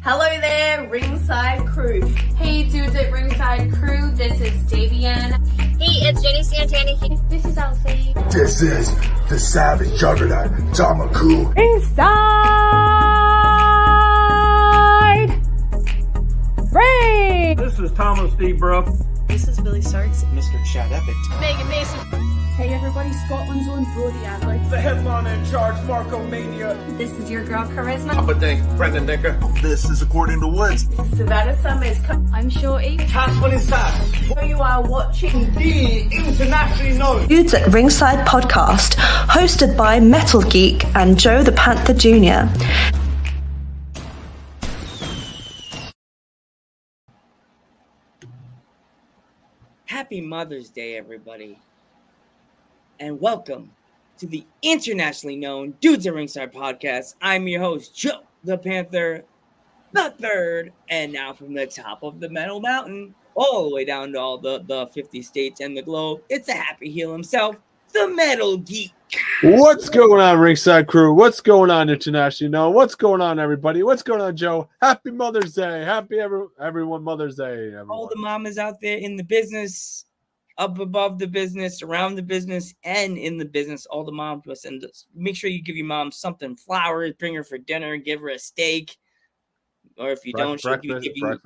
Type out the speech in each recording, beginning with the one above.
Hello there, Ringside Crew. Hey dudes at Ringside Crew, this is Davian. Hey, it's Jenny Santana here. This is Elsie. This is the Savage Juggernaut, Tamaku. Ringside Ring. This is Thomas D. Bruff. This is Billy Starks. Mr. Chad Epic. Megan Mason. Hey everybody, Scotland's own Brody Adler. The headliner in charge, Marco Mania. This is your girl Charisma. Papa Dink, Brendan Dicker. This is According to Woods. Savannah Summers. I'm Shorty. Casper inside. You are watching The internationally known Dudes at Ringside podcast, hosted by Metal Geek and Joe the Panther Jr. Happy Mother's Day, everybody. And welcome to the internationally known Dudes at Ringside podcast. I'm your host, Joe the Panther, the third. And now from the top of the Metal Mountain, all the way down to all the 50 states and the globe, it's a happy heel himself, the Metal Geek. What's going on, Ringside Crew? What's going on, International? No, what's going on, everybody? What's going on, Joe? Happy Mother's Day. Happy everyone Mother's Day, everyone. All the mamas out there in the business, up above the business, around the business, and in the business, all the moms must send us. Make sure you give your mom something, flowers, bring her for dinner, give her a steak. Or if you don't, she'll give you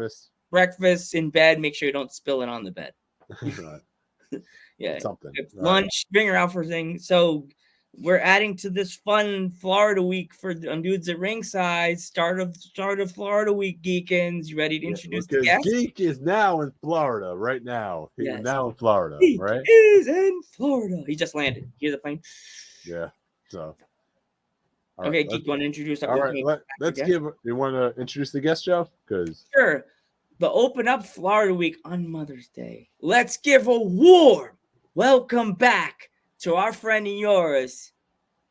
breakfast in bed. Make sure you don't spill it on the bed. Yeah, something. Lunch, bring her out for things. So we're adding to this fun Florida week for Dudes at Ringside. Start of Florida week, Geekins. You ready to introduce the guest? Geek is now in Florida right now. He's now in Florida, Geek right? is in Florida. He just landed. Here's the plane. Yeah. So. Okay, Geek, you want to introduce our let's give. You want to introduce the guest, Joe? Because sure. The Open Up Florida Week on Mother's Day. Let's give a warm welcome back to our friend and yours,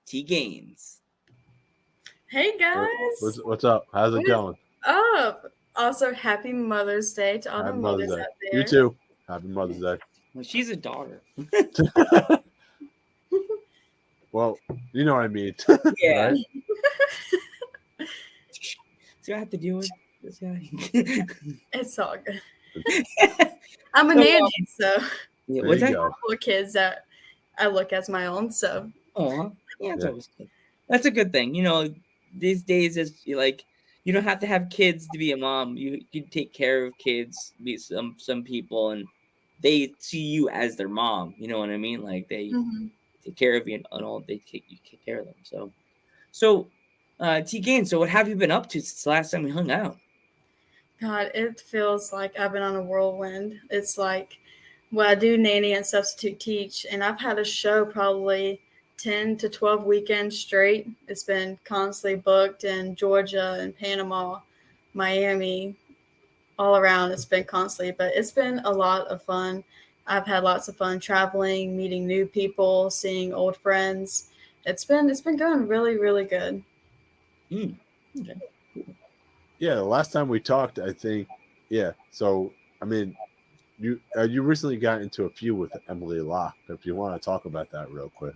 Tgains. Hey guys. What's up? How's it going? Up. Also, happy Mother's Day to all the mothers out there. You too. Happy Mother's Day. Well, she's a daughter. Well, you know what I mean. Yeah. Right? See what I have to deal with this guy? It's all good. I'm a nanny, so yeah, what's that? Four kids that I look as my own. So, yeah, that's always good. That's a good thing. You know, these days is like you don't have to have kids to be a mom. You can take care of kids. Be some people, and they see you as their mom. You know what I mean? Like they take care of you and all. You take care of them. So Tgains, so what have you been up to since the last time we hung out? God, it feels like I've been on a whirlwind. It's like, well, I do nanny and substitute teach, and I've had a show probably 10 to 12 weekends straight. It's been constantly booked in Georgia and Panama, Miami, all around. It's been constantly, but it's been a lot of fun. I've had lots of fun traveling, meeting new people, seeing old friends. It's been going really, really good. Okay. Yeah, the last time we talked, I think, so, I mean, you recently got into a feud with Emily Locke. If you want to talk about that real quick.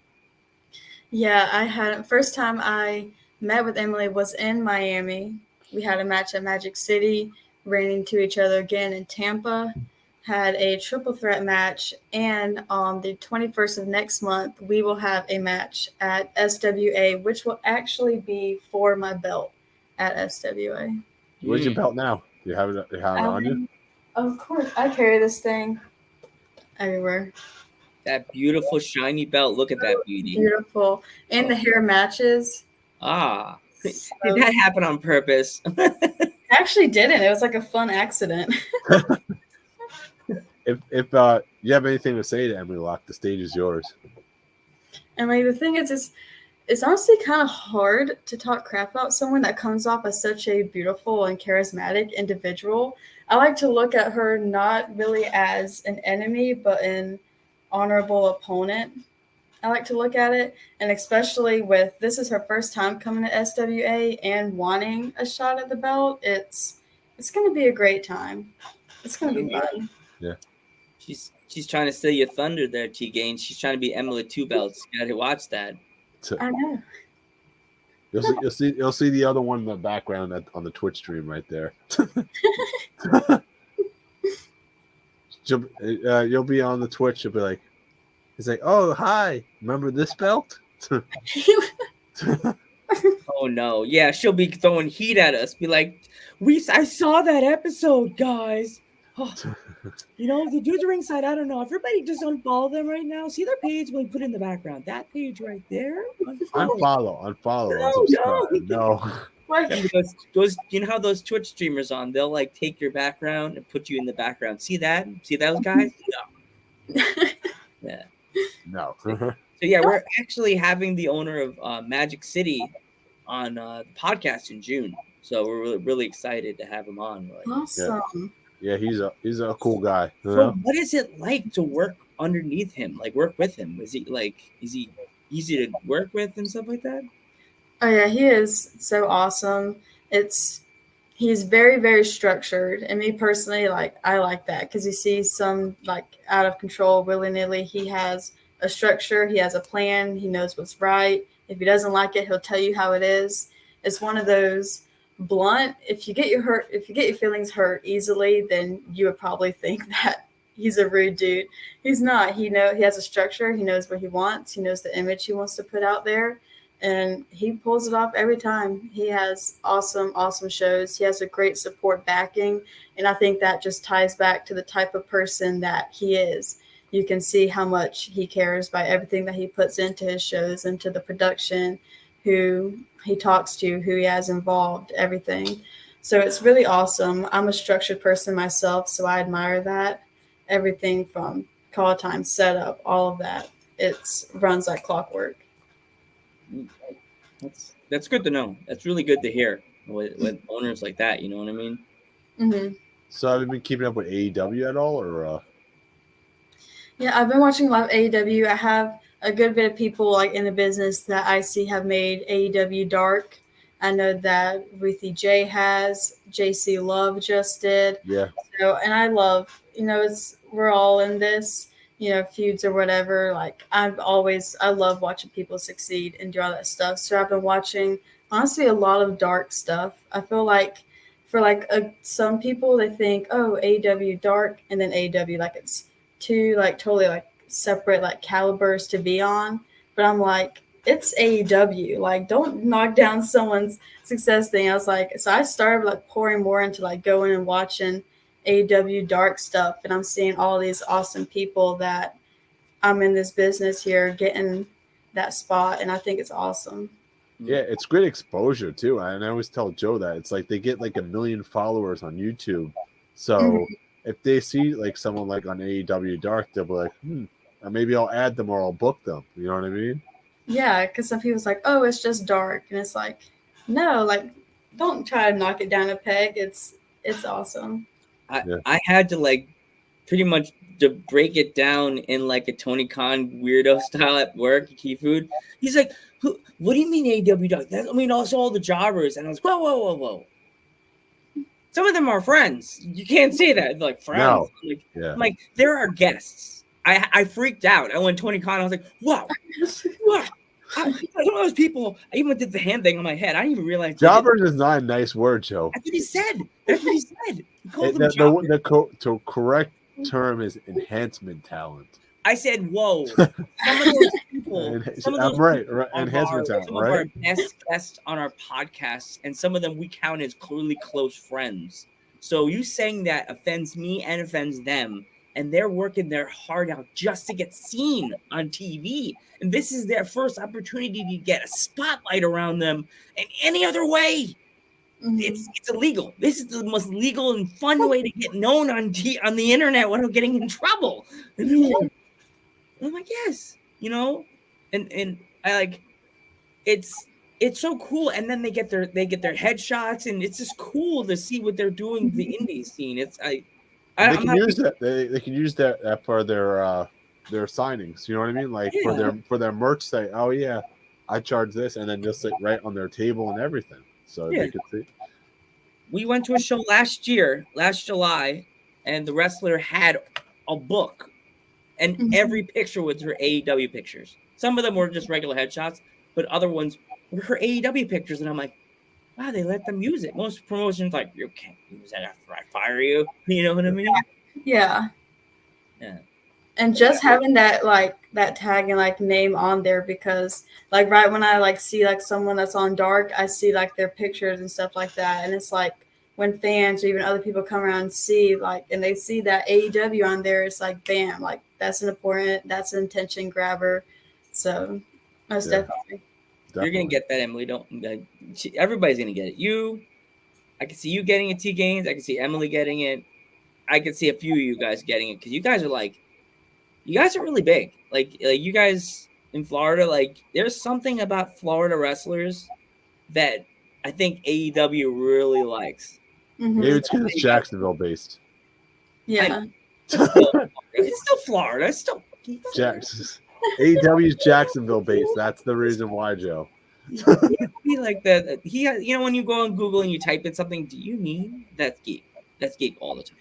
Yeah, I had first time I met with Emily was in Miami. We had a match at Magic City, ran into each other again in Tampa, had a triple threat match, and on the 21st of next month, we will have a match at SWA, which will actually be for my belt at SWA. Where's your belt now? Do you have it on you? Of course. I carry this thing everywhere. That beautiful shiny belt. Look at that beauty. Beautiful. And the hair matches. Did that happen on purpose? Actually didn't. It was like a fun accident. If you have anything to say to Emily Locke, the stage is yours. And like the thing is it's honestly kind of hard to talk crap about someone that comes off as such a beautiful and charismatic individual. I like to look at her not really as an enemy, but an honorable opponent. I like to look at it, and especially with this is her first time coming to SWA and wanting a shot at the belt. It's going to be a great time. It's going to be fun. Yeah. She's trying to steal your thunder there, Tgains. She's trying to be Emily Two Belts. You got to watch that. I know. You'll see the other one in the background on the Twitch stream right there. You'll be on the Twitch. You'll be like, he's like, oh hi, remember this belt? Oh no, yeah, she'll be throwing heat at us. Be like, I saw that episode, guys. Oh, the dudes ringside. I don't know. Everybody just unfollow them right now. See their page when we put in the background. That page right there. Unfollow, unsubscribe. No. Those, you know how those Twitch streamers on? They'll like take your background and put you in the background. See that? See those guys? No. Yeah. No. So yeah, we're actually having the owner of Magic City on the podcast in June. So we're really, really excited to have him on. Awesome. Yeah, he's a cool guy. So what is it like to work underneath him? Like work with him? Is he easy to work with and stuff like that? Oh yeah, he is so awesome. He's very, very structured. And me personally, I like that because you see some out of control willy-nilly. He has a structure, he has a plan, he knows what's right. If he doesn't like it, he'll tell you how it is. It's one of those blunt. If you get your feelings hurt easily, then you would probably think that he's a rude dude. He's not. He has a structure, he knows what he wants, he knows the image he wants to put out there. And he pulls it off every time. He has awesome, awesome shows. He has a great support backing. And I think that just ties back to the type of person that he is. You can see how much he cares by everything that he puts into his shows, into the production, who he talks to, who he has involved, everything. So it's really awesome. I'm a structured person myself, so I admire that. Everything from call time, setup, all of that. It runs like clockwork. That's good to know. That's really good to hear with owners like that. You know what I mean? Mm-hmm. So have you been keeping up with AEW at all, or? Yeah, I've been watching a lot of AEW. I have a good bit of people in the business that I see have made AEW Dark. I know that Ruthie J has, JC Love just did. Yeah. So, and I love, we're all in this. Feuds or whatever. I love watching people succeed and do all that stuff. So I've been watching, honestly, a lot of dark stuff. I feel like for some people, they think, oh, AEW dark and then AEW, it's two totally separate calibers to be on. But I'm like, it's AEW. Don't knock down someone's success thing. I was so I started pouring more into going and watching AEW dark stuff, and I'm seeing all these awesome people that I'm in this business here getting that spot, and I think it's awesome. Yeah, it's great exposure too. And I always tell Joe that it's they get 1 million followers on YouTube. So if they see someone on AEW Dark, they'll be like, maybe I'll add them or I'll book them. You know what I mean? Yeah, because some people's oh, it's just dark, and it's no, don't try to knock it down a peg. It's awesome. I had to pretty much to break it down in a Tony Khan weirdo style at work, Key Food. He's like, what do you mean AEW Dark? Also all the jobbers. And I was, whoa. Some of them are friends. You can't say that. Friends. No. I'm they're our guests. I freaked out. I went Tony Khan. I was like, wow. Some of those people, I even did the hand thing on my head. I didn't even realize. Jobbers is not a nice word, Joe. That's what he said. He called them the correct term is enhancement talent. I said, whoa. Some of those people. Enhancement talent, some of our best guests on our podcast, and some of them we count as clearly close friends. So you saying that offends me and offends them. And they're working their heart out just to get seen on TV. And this is their first opportunity to get a spotlight around them in any other way. Mm-hmm. It's illegal. This is the most legal and fun way to get known on the internet without getting in trouble. And I'm like, yes, and I it's so cool. And then they get their headshots, and it's just cool to see what they're doing with the indie scene. They can use that. They can use that for their signings. You know what I mean? For their merch. Say, oh yeah, I charge this, and then just sit right on their table and everything, so they could see. We went to a show last July, and the wrestler had a book, and every picture was her AEW pictures. Some of them were just regular headshots, but other ones were her AEW pictures, and I'm like, wow, they let them use it. Most promotions like, you can't use that after I fire you. You know what I mean? Yeah. Yeah. And just having that that tag and like name on there, because like right when I like see like someone that's on Dark, I see like their pictures and stuff like that, and it's like when fans or even other people come around and see like and they see that AEW on there, it's like bam, like that's an attention grabber. So most definitely. You're gonna get that, Emily. Everybody's gonna get it. I can see you getting it, Tgains. I can see Emily getting it. I can see a few of you guys getting it because you guys are really big. Like you guys in Florida, like there's something about Florida wrestlers that I think AEW really likes. Mm-hmm. Maybe it's because it's Jacksonville based. Yeah. It's still Florida. It's still AEW is Jacksonville based. That's the reason why, Joe. Be like that. When you go on Google and you type in something, do you mean that's geek? That's geek all the time.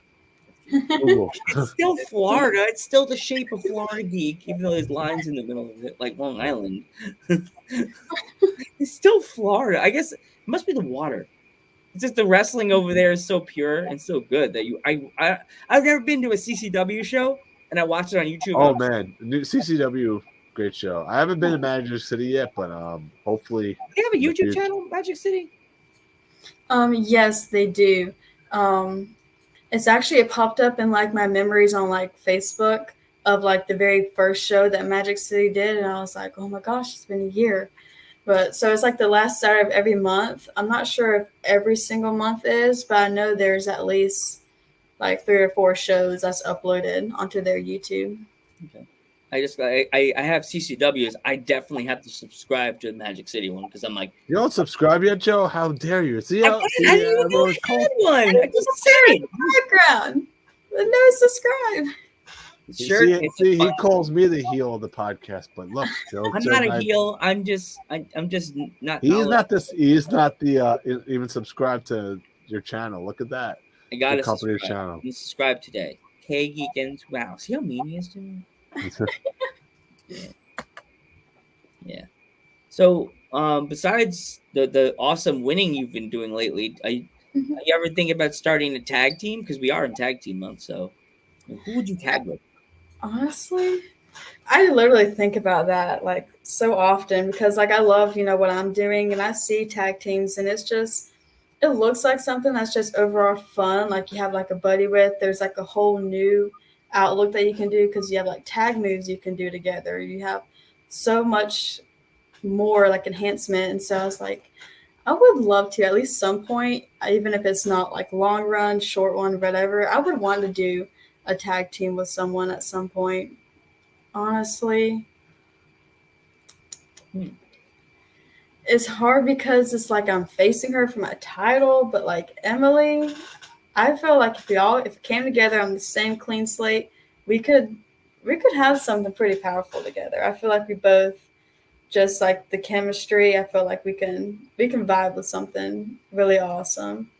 Google. It's still Florida. It's still the shape of Florida geek, even though there's lines in the middle of it, like Long Island. It's still Florida. I guess it must be the water. It's just the wrestling over there is so pure and so good that I've never been to a CCW show, and I watched it on YouTube. Oh man, new CCW, great show. I haven't been to Magic City yet, but hopefully. They have a YouTube channel, Magic City. Yes, they do. It popped up in like my memories on like Facebook of like the very first show that Magic City did, and I was like, oh my gosh, it's been a year. But so it's like the last Saturday of every month. I'm not sure if every single month is, but I know there's at least like 3 or 4 shows that's uploaded onto their YouTube. Okay. I have CCWs. I definitely have to subscribe to the Magic City one because I'm like, you don't subscribe yet, Joe? How dare you? See, I didn't even know I had one. I just said background. No subscribe. Sure. See, he calls me the heel of the podcast, but look, Joe, I'm not a heel. I'm just not. He's not this. He's not the even subscribed to your channel. Look at that. I got to company channel. You subscribe today. Tgains. Wow, see how mean he is to me. Yeah. So, besides the awesome winning you've been doing lately, are you ever thinking about starting a tag team? Because we are in tag team month. So, who would you tag with? Honestly, I literally think about that like so often because like I love what I'm doing, and I see tag teams, and it looks like something that's just overall fun. Like you have like a buddy with. There's like a whole new outlook that you can do because you have like tag moves you can do together. You have so much more like enhancement, and so I was like, I would love to at least some point, even if it's not like long run, short one, whatever. I would want to do a tag team with someone at some point. Honestly, it's hard because it's like I'm facing her for my title, but like Emily, I feel like if it came together on the same clean slate, we could have something pretty powerful together. I feel like we both just like the chemistry. I feel like we can vibe with something really awesome.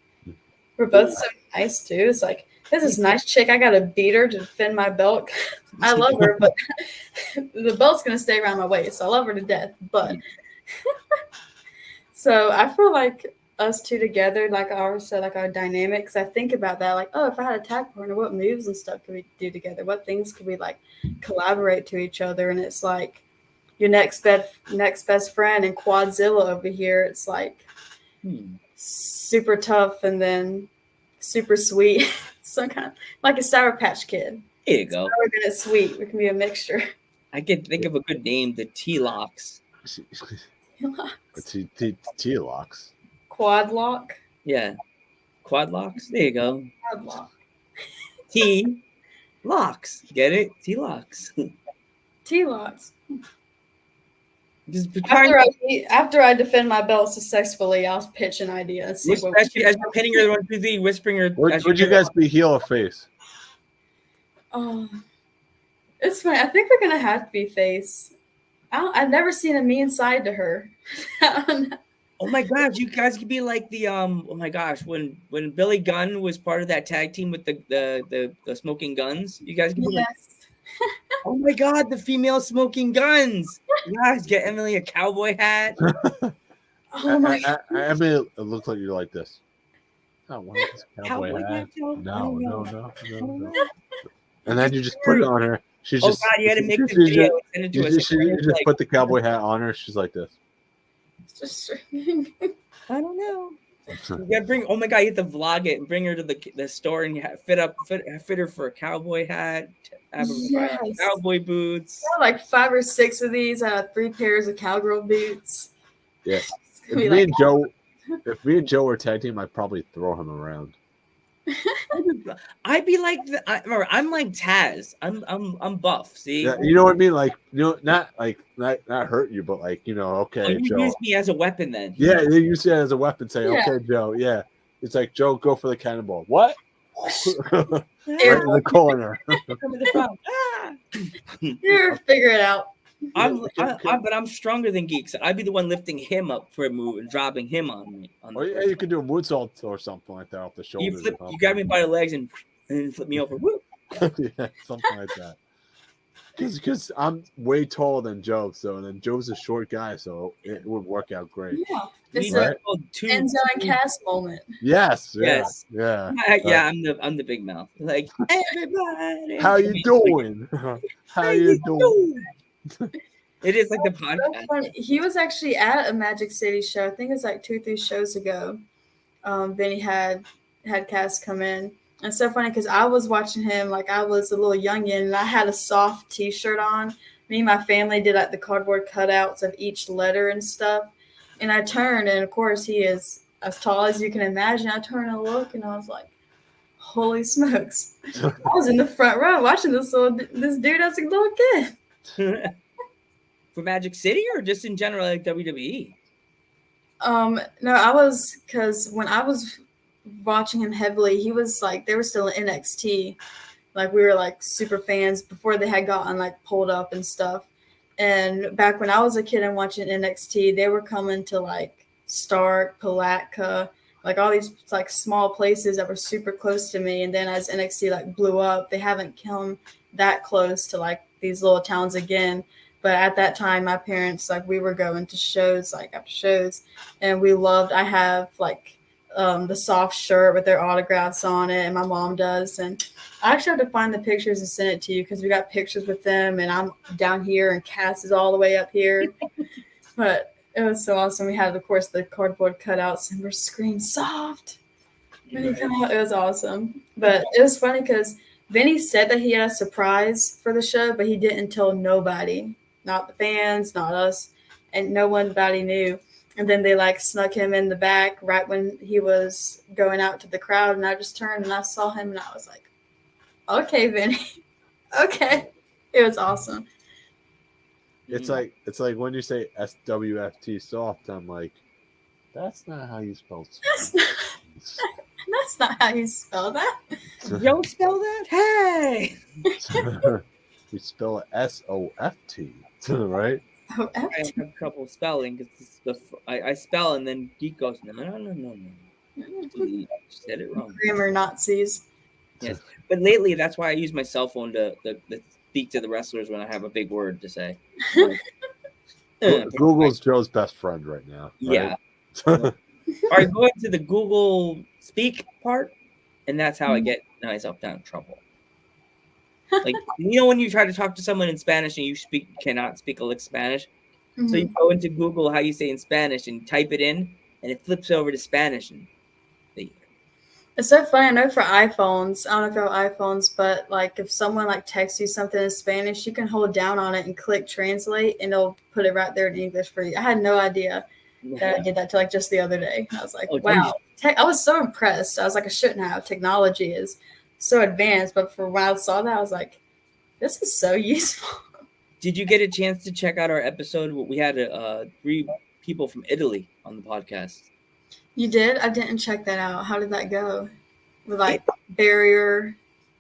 We're both so nice too. It's like, this is nice chick. I got to beat her to defend my belt. I love her, but the belt's gonna stay around my waist. I love her to death, but so I feel like us two together, like I always said, like our dynamics. I think about that, like, oh, if I had a tag partner, what moves and stuff could we do together? What things could we like collaborate to each other? And it's like your next best friend and Quadzilla over here. It's like super tough and then super sweet. Some kind of like a Sour Patch Kid. There you go. Sour and it's sweet. It can be a mixture. I can think of a good name, the T-Locks. T-Locks. Quad lock. Yeah. Quad locks. There you go. Quad lock. T-Locks. Get it? T-Locks. T-Locks. Just After I defend my belt successfully, I'll pitch an idea and see as you're pinning her 1, 2, 3, whispering her. Would you guys be heel or face? Oh, it's funny. I think we're gonna have to be face. I've never seen a mean side to her. Oh my gosh, you guys could be like the oh my gosh, when Billy Gunn was part of that tag team with the smoking guns, you guys could be like, Oh my God, the female smoking guns. Guys, get Emily a cowboy hat. Oh my god. I mean, it looks like you like this. I want this cowboy Cowboy hat. hat, Joe? I No, don't no, know. no. And then you just put it on her. She's Oh just. God, you had to make the she video just- and send it to You us. just, you just Like, put the cowboy hat on her. She's like this. Just I don't know. You gotta bring. Oh my God, you have to vlog it and bring her to the store and you fit her for a cowboy hat, have her buy Yes. cowboy boots. I had like 5 or 6 of these. I had 3 pairs of cowgirl boots. Yeah. It's If gonna be me like, and Joe, if me and Joe were tag team, I'd probably throw him around. I'd be like, I'm like Taz. I'm buff. See, Yeah, you know what I mean? Like, not hurt you, but like, okay, oh, you Joe. use me as a weapon then. Yeah, they use it as a weapon. Say, Yeah. okay, Joe. Yeah, it's like Joe, go for the cannonball. What? Right Air- in the corner. Come to the front. Ah! Here, figure it out. But I'm stronger than Geeks. I'd be the one lifting him up for a move and dropping him on me. Or yeah, you could do a moonsault or something like that off the shoulders. You grab me by the legs and flip me over. Woo! Yeah, something like that. Because I'm way taller than Joe, so then Joe's a short guy, so it would work out great. Yeah. We It's need a two. Enzo and Cass moment. Yes. Yes. Yeah. Yeah, I'm the big mouth. Like everybody. How you doing? How you doing? It is like the So podcast. funny. He was actually at a Magic City show. I think it was like 2 or 3 shows ago. Benny had Cass come in. And it's so funny because I was watching him like I was a little youngin, and I had a soft T-shirt on. Me and my family did like the cardboard cutouts of each letter and stuff. And I turned, and of course he is as tall as you can imagine. I turned and look, and I was like, "Holy smokes!" I was in the front row watching this dude as a little kid. For Magic City or just in general, like WWE? No, I was because when I was watching him heavily, he was like they were still in NXT. Like we were like super fans before they had gotten like pulled up and stuff. And back when I was a kid and watching NXT, they were coming to like Stark, Palatka, like all these like small places that were super close to me. And then as NXT like blew up, they haven't come that close to like these little towns again. But at that time, my parents, like we were going to shows, like after shows, and we loved, I have like the soft shirt with their autographs on it, and my mom does. And I actually have to find the pictures and send it to you because we got pictures with them, and I'm down here and Cass is all the way up here. But it was so awesome. We had, of course, the cardboard cutouts, and we're screamed soft. When he come out, it was awesome. But it was funny because Vinny said that he had a surprise for the show, but he didn't tell nobody. Not the fans, not us, and nobody knew. And then they like snuck him in the back right when he was going out to the crowd, and I just turned and I saw him, and I was like, "Okay, Vinny, okay." It was awesome. It's like when you say SWFT soft, I'm like, that's not how you spell soft. That's not how you spell that. You don't spell that? Hey! We spell it SOFT, right? Oh, I have trouble spelling because I spell and then Geek goes, no. You said it wrong. grammar Nazis. Yes, but lately that's why I use my cell phone to speak to the wrestlers when I have a big word to say. Google's Joe's best friend right now. Yeah. Right? Or I go into the Google Speak part, and that's how I get myself down in trouble. Like when you try to talk to someone in Spanish and you cannot speak a lick Spanish, so you go into Google how you say in Spanish and type it in, and it flips over to Spanish. And It's so funny. I know for iPhones, I don't know if you have iPhones, but like if someone like texts you something in Spanish, you can hold down on it and click translate, and it'll put it right there in English for you. I had no idea that I did that till like just the other day. I was like, wow. I was so impressed. I was like, I shouldn't have. Technology is so advanced, but for when I saw that, I was like, this is so useful. Did you get a chance to check out our episode? We had 3 people from Italy on the podcast. You did? I didn't check that out. How did that go? With like barrier.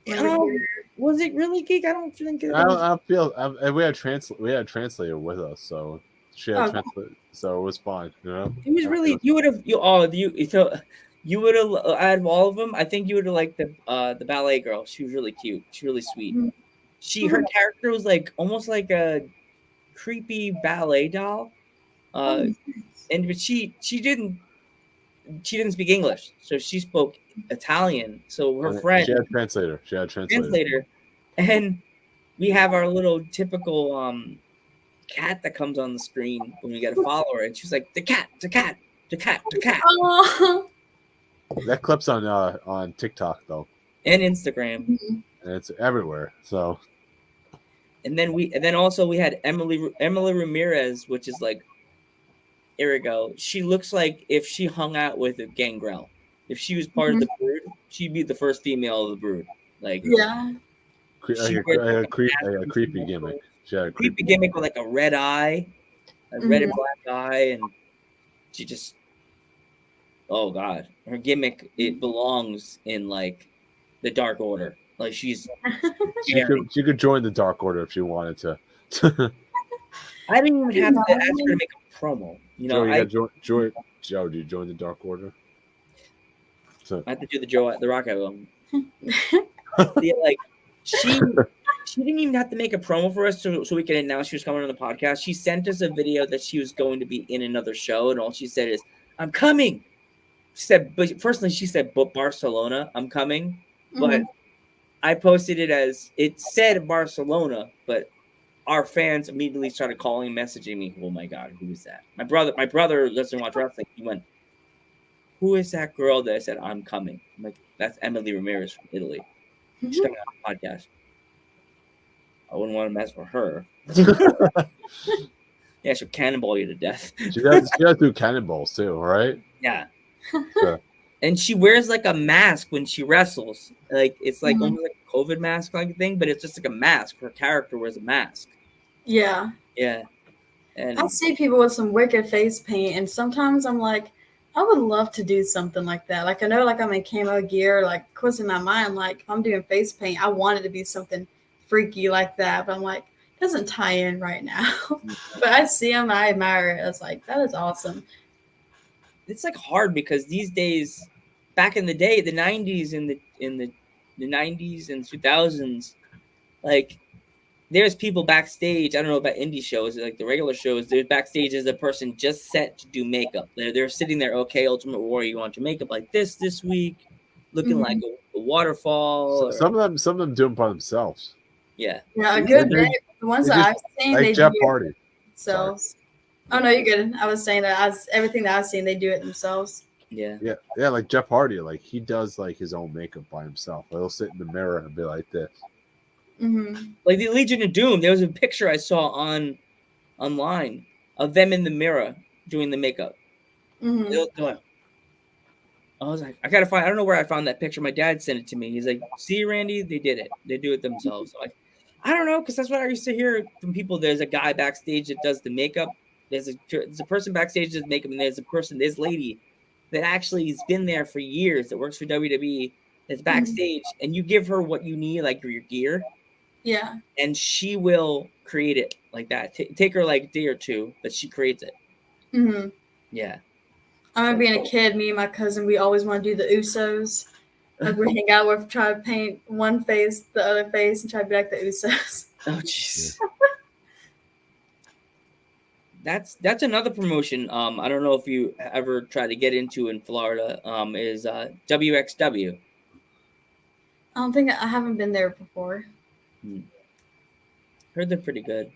Was it really Geek? I don't think it I feel we had a translator with us, so she had translate, so it was fine. It was really you would have out of all of them, I think you would have liked the ballet girl. She was really cute. She's really sweet. her character was like almost like a creepy ballet doll. But she didn't speak English, so she spoke Italian. So her friend She had a translator. translator, and we have our little typical cat that comes on the screen when we get a follower, and she's like, the cat. Oh. That clip's on TikTok though, And Instagram, and it's everywhere. So, and then also we had Emily Ramirez, which is like, here we go. She looks like if she hung out with a Gangrel. If she was part of the brood, she'd be the first female of the brood. Like, yeah, a creepy gimmick. She had a creepy gimmick with like a red eye, a red and black eye, and she just, oh god, her gimmick, it belongs in like the Dark Order. Like she could join the Dark Order if she wanted to. I didn't even have to ask her to make a promo. You know, Joe, Joe, do you join the Dark Order? So I have to do the Rock album. Yeah, like she didn't even have to make a promo for us so we could announce she was coming on the podcast. She sent us a video that she was going to be in another show, and all she said is, "I'm coming." She said, but personally, she said, "But Barcelona, I'm coming." But I posted it as it said Barcelona, but our fans immediately started calling, messaging me. Oh my god, who is that? My brother doesn't watch wrestling. He went, "Who is that girl that said I'm coming?" I'm like, "That's Emily Ramirez from Italy. She's coming on the podcast." I wouldn't want to mess with her. Yeah, she'll cannonball you to death. She does do cannonballs too, right? Yeah. Yeah. And she wears like a mask when she wrestles. Like it's like almost like a COVID mask like thing, but it's just like a mask. Her character wears a mask. yeah. Yeah. And I see people with some wicked face paint, and sometimes I'm like, I would love to do something like that. Like I know, like I'm in camo gear. Like, of course, in my mind, like if I'm doing face paint, I want it to be something freaky like that. But I'm like, it doesn't tie in right now. But I see them, I admire it. It's like that is awesome. it's like hard because these days, back in the day, the 90s and the 90s and 2000s, like there's people backstage. I don't know about indie shows, like the regular shows. There's backstage as a person just set to do makeup. They're sitting there. Okay, Ultimate Warrior, you want your makeup like this week, looking like a waterfall. Some of them do them by themselves. Yeah. Yeah, a good bit. The ones that I've seen, like they Jeff do Hardy. themselves. Oh no, you're good. I was saying that everything that I've seen, they do it themselves. Yeah. Yeah, like Jeff Hardy, like he does like his own makeup by himself. He'll sit in the mirror and be like this. Like the Legion of Doom, there was a picture I saw online of them in the mirror doing the makeup. I was like, I gotta find. I don't know where I found that picture. My dad sent it to me. He's like, "See, Randy, they did it. They do it themselves." So like, I don't know, because that's what I used to hear from people. There's a guy backstage that does the makeup. There's a person backstage that does makeup, and this lady that actually has been there for years that works for WWE that's backstage, and you give her what you need, like your gear. Yeah. And she will create it like that. Take her like a day or two, but she creates it. Yeah. I remember being a kid, me and my cousin, we always want to do the Usos. Like we hang out with, try to paint one face, the other face, and try to be like the Usos. Oh, jeez. That's another promotion. I don't know if you ever try to get into in Florida. Is WXW. I don't think I haven't been there before. Heard they're pretty good.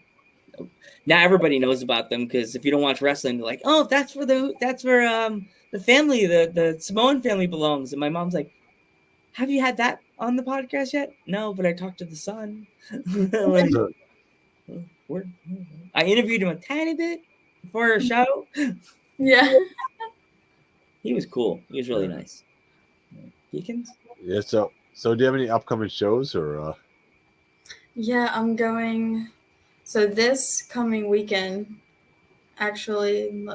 Now everybody knows about them because if you don't watch wrestling, they're like, "Oh, that's where the family, the Samoan family belongs." And my mom's like, "Have you had that on the podcast yet?" No, but I talked to the son. Like, I interviewed him a tiny bit before a show. Yeah, he was cool. He was really nice. Tgains? Yeah. So do you have any upcoming shows or? Yeah, I'm going. So this coming weekend, actually,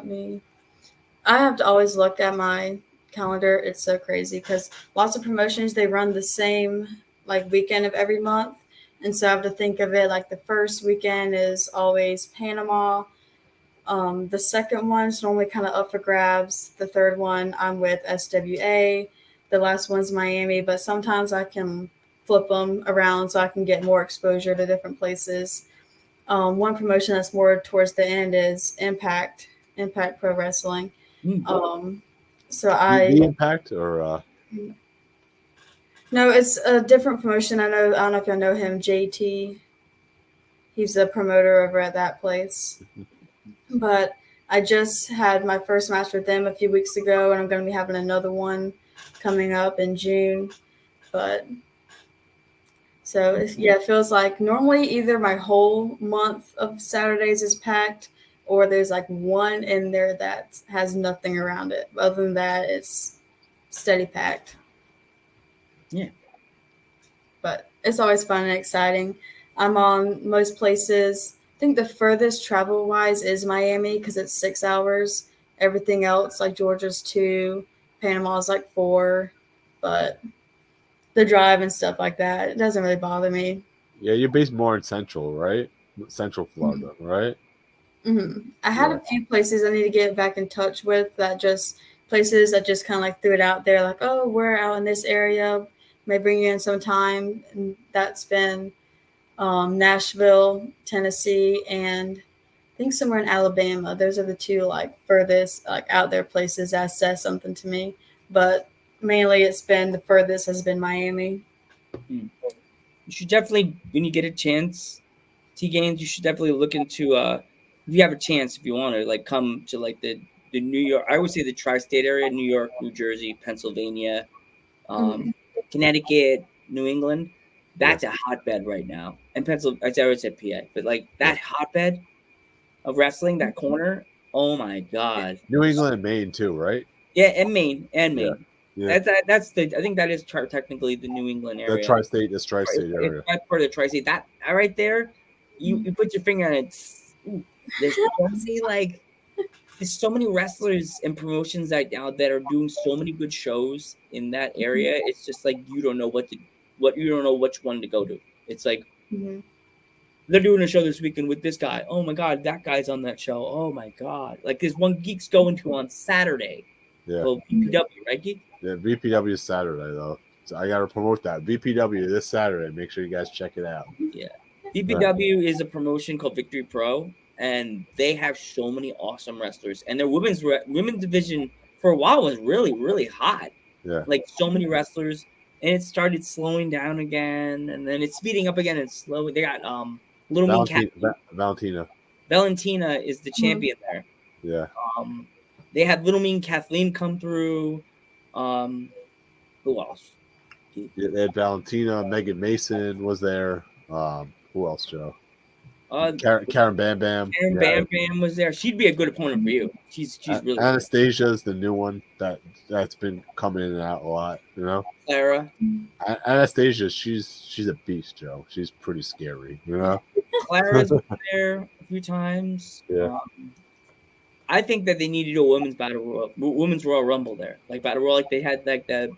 I have to always look at my calendar. It's so crazy because lots of promotions, they run the same like weekend of every month. And so I have to think of it like the first weekend is always Panama. The second one's normally kind of up for grabs. The third one, I'm with SWA. The last one's Miami, but sometimes I can flip them around so I can get more exposure to different places. One promotion that's more towards the end is Impact Pro Wrestling. So The Impact or no, it's a different promotion. I don't know if y'all know him, JT. He's the promoter over at that place. But I just had my first match with them a few weeks ago, and I'm going to be having another one coming up in June. But so it feels like normally either my whole month of Saturdays is packed, or there's like one in there that has nothing around it. Other than that, it's steady packed. Yeah. But it's always fun and exciting. I'm on most places. I think the furthest travel-wise is Miami because it's 6 hours. Everything else, like Georgia's 2, Panama's like 4. But the drive and stuff like that, it doesn't really bother me. Yeah, you're based more in Central, right? Central Florida, right? Mm-hmm. I had a few places I need to get back in touch with places that just kind of like threw it out there, like, oh, we're out in this area, may bring you in sometime. And that's been Nashville, Tennessee, and I think somewhere in Alabama. Those are the 2 like furthest like out there places that says something to me. But mainly it's been the furthest has been Miami. You should definitely, when you get a chance, Tgains, you should definitely look into if you have a chance, if you want to like come to like the New York, I would say the tri-state area, New York, New Jersey, Pennsylvania, Connecticut, New England. That's a hotbed right now. And Pennsylvania, I always said PA, but like that hotbed of wrestling, that corner, oh my God. New England and Maine too, right? Yeah, and Maine. Yeah. That's the, I think that is technically the New England area. The tri-state area. That's part of the tri-state. That right there, you put your finger on it. There's so many there's so many wrestlers and promotions out that are doing so many good shows in that area. It's just like you don't know you don't know which one to go to. It's like they're doing a show this weekend with this guy. Oh my God, that guy's on that show. Oh my God, like there's one Geek's going to on Saturday. Yeah. Well, VPW, right, Geek? Yeah, VPW is Saturday though, so I gotta promote that VPW this Saturday. Make sure you guys check it out. Yeah, VPW is a promotion called Victory Pro, and they have so many awesome wrestlers. And their women's division for a while was really, really hot. Yeah, like so many wrestlers, and it started slowing down again, and then it's speeding up again and slowing. They got Little Mean Valentina. Valentina is the champion there. Yeah. They had Little Mean Kathleen come through. Who else? Yeah, they had Valentina. Megan Mason was there. Who else, Joe? Karen Bam Bam. Karen Bam Bam was there. She'd be a good opponent for you. She's really Anastasia's the new one that's been coming in and out a lot. You know, Clara. Anastasia, she's a beast, Joe. She's pretty scary. You know, Clara's been there a few times. Yeah. I think that they need to do a women's Royal Rumble there, like battle royal, like they had like the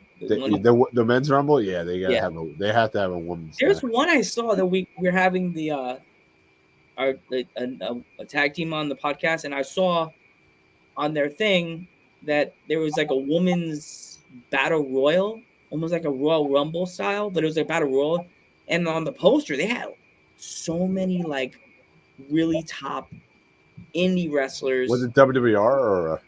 men's rumble. Yeah, they gotta they have to have a women's. There's one I saw that we're having a tag team on the podcast, and I saw on their thing that there was like a women's battle royal, almost like a Royal Rumble style, but it was a battle royal, and on the poster they had so many like really top indie wrestlers. Was it WWR or?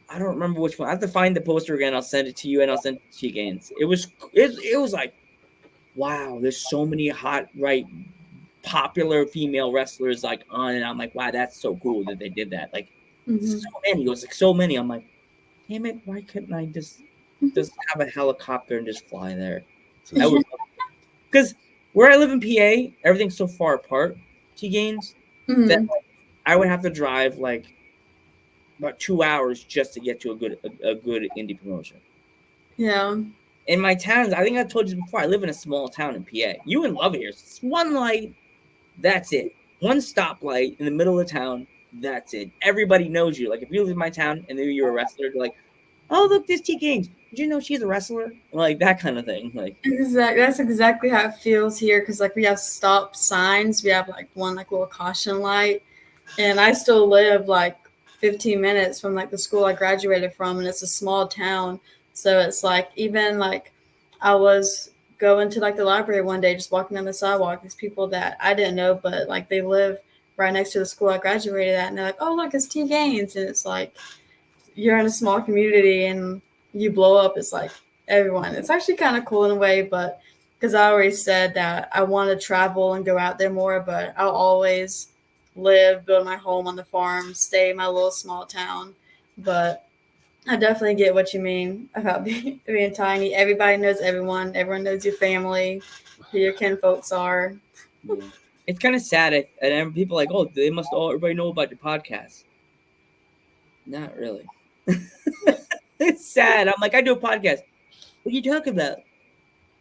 I don't remember which one. I have to find the poster again. I'll send it to you, and I'll send it to Tgains. It was like, wow. There's so many hot, popular female wrestlers like on, and I'm like, wow, that's so cool that they did that. Like so many. It was like so many. I'm like, damn it, why couldn't I just have a helicopter and just fly there? Because where I live in PA, everything's so far apart. Tgains that I would have to drive like about 2 hours just to get to a good indie promotion. Yeah. In my towns, I think I told you before, I live in a small town in PA. You would love it here. It's one light, that's it. One stoplight in the middle of town, that's it. Everybody knows you. Like if you live in my town and you're a wrestler, they're like, oh look, this Tgains. Did you know she's a wrestler? Like that kind of thing. Like that's exactly how it feels here, because like we have stop signs. We have like one like little caution light. And I still live like 15 minutes from like the school I graduated from, and it's a small town. So it's like even like I was go into like the library one day, just walking down the sidewalk. These people that I didn't know, but like they live right next to the school I graduated at, and they're like, "Oh, look, it's Tgains," and it's like you're in a small community and you blow up. It's like everyone. It's actually kind of cool in a way, but because I always said that I want to travel and go out there more, but I'll always build my home on the farm, stay in my little small town. But I definitely get what you mean about being tiny. Everybody knows everyone. Everyone knows your family, who your kin folks are. Yeah. It's kind of sad, and then people are like, oh, they must all everybody know about your podcast. Not really. It's sad. I'm like, I do a podcast. What are you talking about?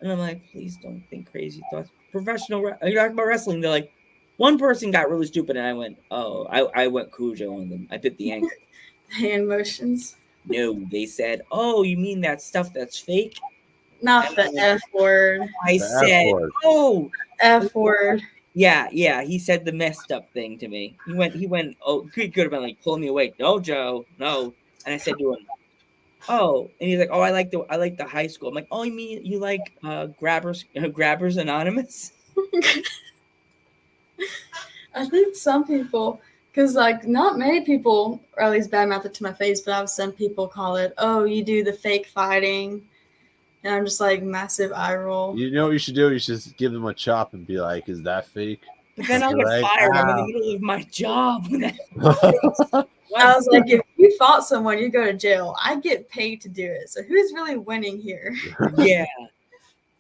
And I'm like, please don't think crazy thoughts. Professional. Are you talking about wrestling? They're like, one person got really stupid, and I went, oh, I went Cujo on them. I bit the ankle. Hand motions. No, they said, oh, you mean that stuff that's fake? Not the F word. I said, oh, F word. Yeah, he said the messed up thing to me. He went, oh, he could have been like pulling me away. No, Joe, no. And I said to him, oh, and he's like, oh, I like the high school. I'm like, oh, you mean you like Grabbers Anonymous? I think some people, because like not many people, or at least bad mouth it to my face, but I've some people call it, oh, you do the fake fighting. And I'm just like massive eye roll. You know what you should do? You should just give them a chop and be like, "Is that fake?" But then I'll get fired. I'm in the middle of my job. I was like, if you fought someone, you go to jail. I get paid to do it. So who's really winning here? Yeah,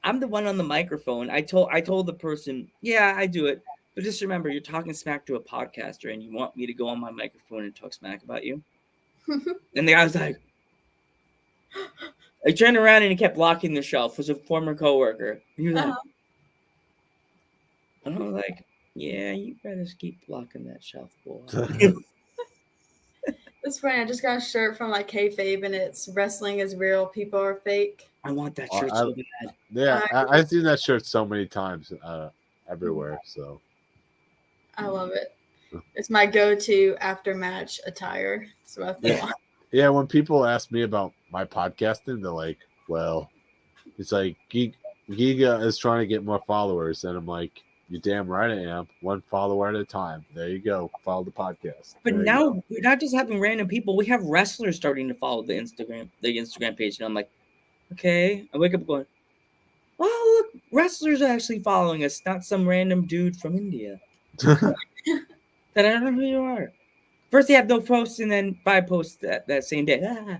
I'm the one on the microphone. I told the person, yeah, I do it. But just remember, you're talking smack to a podcaster, and you want me to go on my microphone and talk smack about you. And the guy was like. I turned around and he kept blocking the shelf. It was a former coworker. He was like, and I was like, yeah, you better keep blocking that shelf, boy. It's funny. I just got a shirt from like Kayfabe and it's wrestling is real, people are fake. I want that shirt so bad. Yeah, I've seen that shirt so many times everywhere. So I love it. It's my go-to after match attire. So I feel yeah, when people ask me about my podcasting, they're like, well, it's like Giga is trying to get more followers. And I'm like, you're damn right I am. One follower at a time. There you go. Follow the podcast. But now we're not just having random people. We have wrestlers starting to follow the Instagram page. And I'm like, okay. I wake up going, oh, look, wrestlers are actually following us, not some random dude from India. That I don't know who you are. First, they have no posts, and then 5 posts that same day.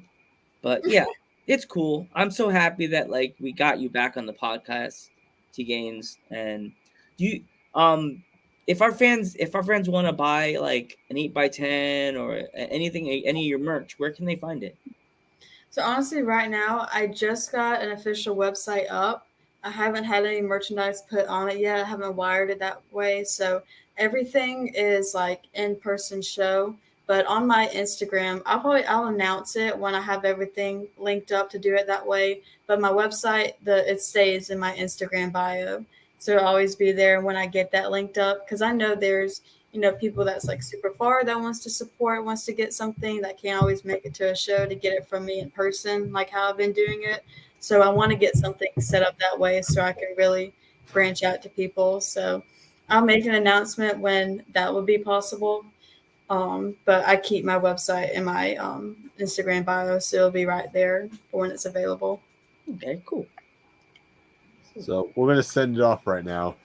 But yeah, it's cool. I'm so happy that like we got you back on the podcast, Tgains. And you, if our friends want to buy like an 8x10 or anything, any of your merch, where can they find it? So honestly, right now, I just got an official website up. I haven't had any merchandise put on it yet. I haven't wired it that way. So everything is like in-person show. But on my Instagram, I'll announce it when I have everything linked up to do it that way. But my website, it stays in my Instagram bio. So it'll always be there when I get that linked up. Because I know there's, people that's like super far that wants to support, wants to get something that can't always make it to a show to get it from me in person, like how I've been doing it. So I want to get something set up that way so I can really branch out to people. So I'll make an announcement when that would be possible. But I keep my website in my Instagram bio, so it'll be right there for when it's available. Okay, cool. So we're going to send it off right now.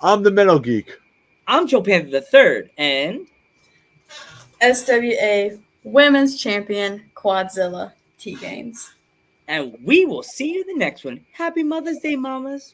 I'm the Metal Geek. I'm Joe Panther III, and SWA Women's Champion Quadzilla Tgains. And we will see you in the next one. Happy Mother's Day, mamas.